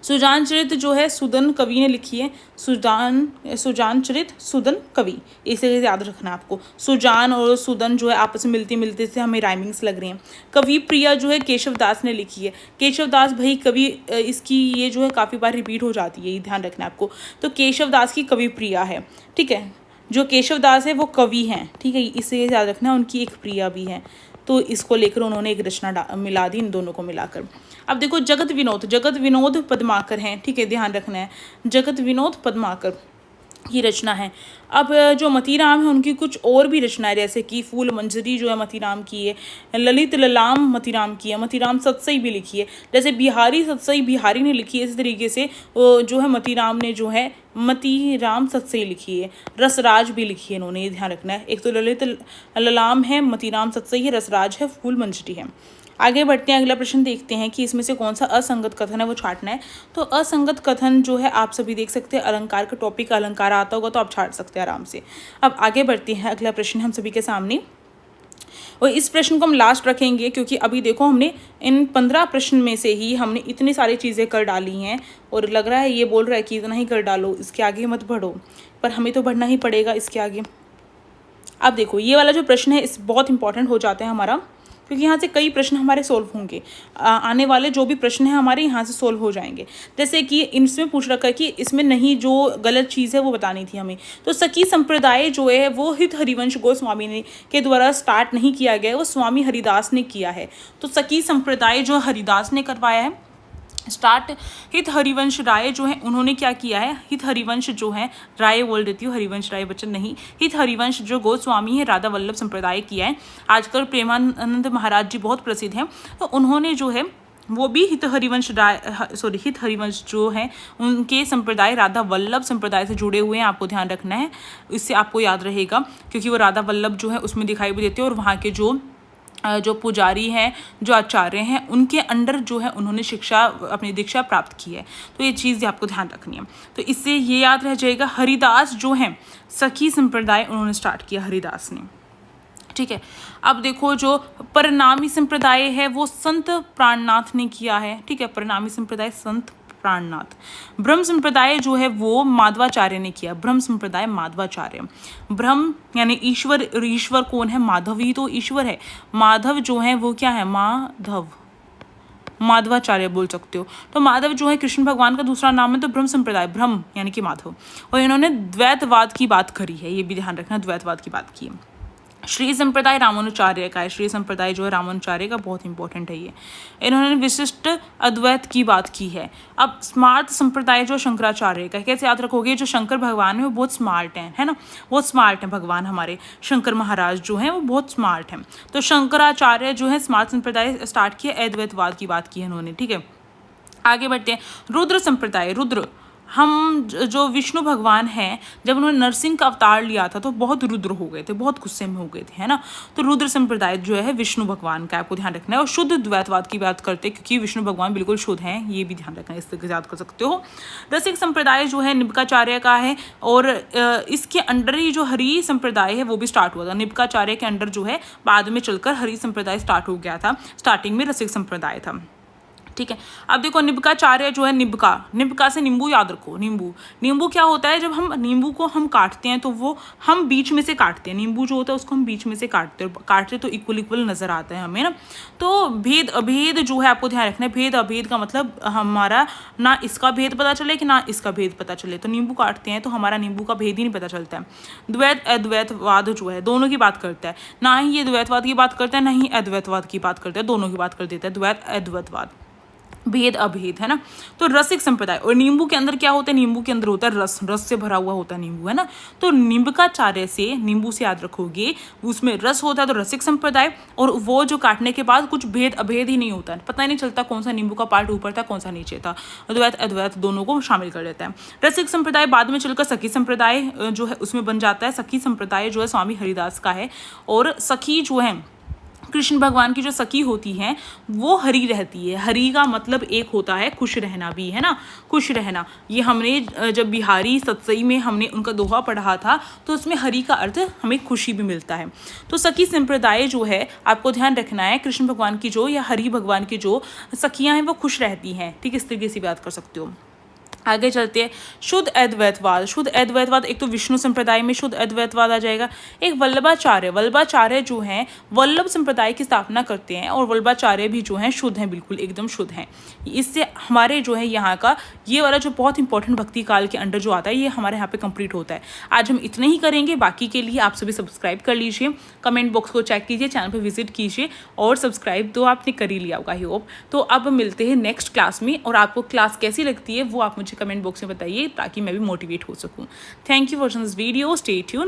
सुजान चरित जो है सुदन कवि ने लिखी है, सुजान चरित सुदन कवि, इसे याद रखना आपको। सुजान और सुदन जो है आपस में मिलते मिलते से हमें राइमिंग्स लग रही हैं। कवि प्रिया जो है केशव दास ने लिखी है। केशव दास भाई कवि, इसकी ये जो है काफ़ी बार रिपीट हो जाती है, ये ध्यान रखना आपको। तो केशव दास की कवि प्रिया है, ठीक है। जो केशव दास है वो कवि हैं, ठीक है, इसे याद रखना, उनकी एक प्रिया भी है, तो इसको लेकर उन्होंने एक रचना मिला दी, इन दोनों को मिलाकर। अब देखो जगत विनोद पद्माकर हैं, ठीक है, ध्यान रखना है, जगत विनोद पद्माकर की रचना है। अब जो मतीराम है उनकी कुछ और भी रचनाएं, जैसे कि फूल मंजरी जो है मतीराम की है, ललित ललाम मतीराम की है, मतीराम सतसई भी लिखी है, जैसे बिहारी सतसई बिहारी ने लिखी है, इस तरीके से जो है मतीराम ने जो है मतीराम सतसई लिखी है। रसराज भी लिखी है इन्होंने, ये ध्यान रखना है। एक तो ललित ललाम है, मतीराम सतसई है, रसराज है, फूल मंजरी है। आगे बढ़ते हैं, अगला प्रश्न देखते हैं कि इसमें से कौन सा असंगत कथन है वो छांटना है। तो असंगत कथन जो है आप सभी देख सकते हैं, अलंकार का टॉपिक अलंकार आता होगा तो आप छांट सकते हैं आराम से। अब आगे बढ़ते हैं, अगला प्रश्न हम सभी के सामने, और इस प्रश्न को हम लास्ट रखेंगे क्योंकि अभी देखो हमने इन 15 प्रश्न में से ही हमने इतनी सारी चीज़ें कर डाली हैं, और लग रहा है ये बोल रहा है कि इतना ही कर डालो, इसके आगे मत बढ़ो, पर हमें तो बढ़ना ही पड़ेगा इसके आगे। अब देखो ये वाला जो प्रश्न है इस बहुत इंपॉर्टेंट हो जाता है हमारा, क्योंकि यहाँ से कई प्रश्न हमारे सोल्व होंगे, आने वाले जो भी प्रश्न हैं हमारे यहाँ से सोल्व हो जाएंगे। जैसे कि इसमें पूछ रखा है कि इसमें नहीं जो गलत चीज़ है वो बतानी थी हमें, तो सखी संप्रदाय जो है वो हित हरिवंश गोस्वामी ने के द्वारा स्टार्ट नहीं किया गया है, वो स्वामी हरिदास ने किया है। तो सखी संप्रदाय जो हरिदास ने करवाया है स्टार्ट। हित हरिवंश राय जो है उन्होंने क्या किया है, हित हरिवंश जो है, राय बोल देती हूँ, हरिवंश राय बच्चन नहीं, हित हरिवंश जो गोस्वामी है राधा वल्लभ संप्रदाय किया है। आजकल प्रेमानंद महाराज जी बहुत प्रसिद्ध हैं, तो उन्होंने जो है वो भी हित हरिवंश जो है उनके संप्रदाय राधा वल्लभ संप्रदाय से जुड़े हुए हैं, आपको ध्यान रखना है, इससे आपको याद रहेगा, क्योंकि वो राधा वल्लभ जो है उसमें दिखाई भी देते हैं, और वहाँ के जो पुजारी हैं, जो आचार्य हैं, उनके अंडर जो है उन्होंने शिक्षा अपनी दीक्षा प्राप्त की है। तो ये चीज़ आपको ध्यान रखनी है, तो इससे ये याद रह जाएगा। हरिदास जो हैं सखी संप्रदाय उन्होंने स्टार्ट किया, हरिदास ने, ठीक है। अब देखो जो परिणामी संप्रदाय है वो संत प्राणनाथ ने किया है, ठीक है, परिणामी संप्रदाय संत प्राणनाथ। ब्रह्म संप्रदाय जो है वो माधवाचार्य ने किया, ब्रह्म संप्रदाय माधवाचार्य। ब्रह्म यानी ईश्वर, ईश्वर कौन है, माधव ही तो ईश्वर है, माधव जो है वो क्या है, माधव, माधवाचार्य बोल सकते हो। तो माधव जो है कृष्ण भगवान का दूसरा नाम है, तो ब्रह्म संप्रदाय, ब्रह्म यानी कि माधव, और इन्होंने द्वैतवाद की बात करी है, ये भी ध्यान रखना, द्वैतवाद की बात की है। श्री संप्रदाय रामानुचार्य का है, श्री संप्रदाय जो है रामानुचार्य का, बहुत इंपॉर्टेंट है ये, इन्होंने विशिष्ट अद्वैत की बात की है। अब स्मार्ट संप्रदाय जो शंकराचार्य का है, कैसे याद रखोगे, जो शंकर भगवान है वो बहुत स्मार्ट हैं, है ना, बहुत स्मार्ट हैं भगवान, हमारे शंकर महाराज जो हैं वो बहुत स्मार्ट हैं। तो शंकराचार्य जो है स्मार्ट संप्रदाय स्टार्ट किया, अद्वैतवाद की बात की है उन्होंने, ठीक है। आगे बढ़ते हैं, रुद्र संप्रदाय, रुद्र, हम जो विष्णु भगवान हैं जब उन्होंने नरसिंह का अवतार लिया था तो बहुत रुद्र हो गए थे, बहुत गुस्से में हो गए थे, है ना, तो रुद्र संप्रदाय जो है विष्णु भगवान का, आपको ध्यान रखना है। और शुद्ध द्वैतवाद की बात करते हैं क्योंकि विष्णु भगवान बिल्कुल शुद्ध हैं, ये भी ध्यान रखना है, इस तरह याद कर सकते हो। रसिक संप्रदाय जो है निबकाचार्य का है, और इसके अंडर ही जो हरि संप्रदाय है वो भी स्टार्ट हुआ था, निबकाचार्य के अंडर जो है बाद में चलकर हरि संप्रदाय स्टार्ट हो गया था, स्टार्टिंग में रसिक संप्रदाय था, ठीक है। अब देखो निबकाचार्य जो है, निबका से नींबू याद रखो। नींबू क्या होता है, जब हम नींबू को हम काटते हैं तो वो हम बीच में से काटते हैं। नींबू जो होता है उसको हम बीच में से काटते तो इक्वल नजर आता है हमें ना। तो भेद अभेद जो है आपको ध्यान रखना है। भेद अभेद का मतलब हमारा ना इसका भेद पता चले कि ना इसका भेद पता चले। तो नींबू काटते हैं तो हमारा नींबू का भेद ही नहीं पता चलता है। द्वैत अद्वैतवाद जो है दोनों की बात करता है, ना ही ये द्वैतवाद की बात करता है ना ही अद्वैतवाद की बात करता है, दोनों की बात कर देता है। द्वैत अद्वैतवाद, भेद अभेद, है ना। तो रसिक संप्रदाय, और नींबू के अंदर क्या होता है, नींबू के अंदर होता है रस से भरा हुआ होता है नींबू, है ना। तो निम्बकाचार्य से नींबू से याद रखोगे, उसमें रस होता है तो रसिक संप्रदाय, और वो जो काटने के बाद कुछ भेद अभेद ही नहीं होता है, पता ही नहीं चलता कौन सा नींबू का पार्ट ऊपर था कौन सा नीचे था। द्वैत अद्वैत दोनों को शामिल कर लेता है। रसिक संप्रदाय बाद में चलकर सखी संप्रदाय जो है उसमें बन जाता है। सखी संप्रदाय जो है स्वामी हरिदास का है, और सखी जो है कृष्ण भगवान की जो सखी होती हैं वो हरि रहती है। हरि का मतलब एक होता है खुश रहना भी, है ना, खुश रहना। ये हमने जब बिहारी सत्सई में हमने उनका दोहा पढ़ा था तो उसमें हरि का अर्थ हमें खुशी भी मिलता है। तो सखी संप्रदाय जो है आपको ध्यान रखना है, कृष्ण भगवान की जो या हरि भगवान की जो सखियां हैं वो खुश रहती हैं, ठीक, इस तरीके से बात कर सकते हो। आगे चलते हैं। शुद्ध अद्वैतवाद एक तो विष्णु संप्रदाय में शुद्ध अद्वैतवाद आ जाएगा। एक वल्लभाचार्य जो हैं वल्लभ संप्रदाय की स्थापना करते हैं, और वल्लभाचार्य भी जो हैं शुद्ध हैं, बिल्कुल एकदम शुद्ध हैं। इससे हमारे जो है यहाँ का ये वाला जो बहुत इंपॉर्टेंट भक्ति काल के अंडर जो आता है ये हमारे यहाँ पे कंप्लीट होता है। आज हम इतना ही करेंगे, बाकी के लिए आप सभी सब्सक्राइब कर लीजिए, कमेंट बॉक्स को चेक कीजिए, चैनल पर विजिट कीजिए, और सब्सक्राइब तो आपने कर ही लिया होगा आई होप। तो अब मिलते हैं नेक्स्ट क्लास में, और आपको क्लास कैसी लगती है वो आप मुझे कमेंट बॉक्स में बताइए ताकि मैं भी मोटिवेट हो सकूं। Thank you for this video, stay tuned.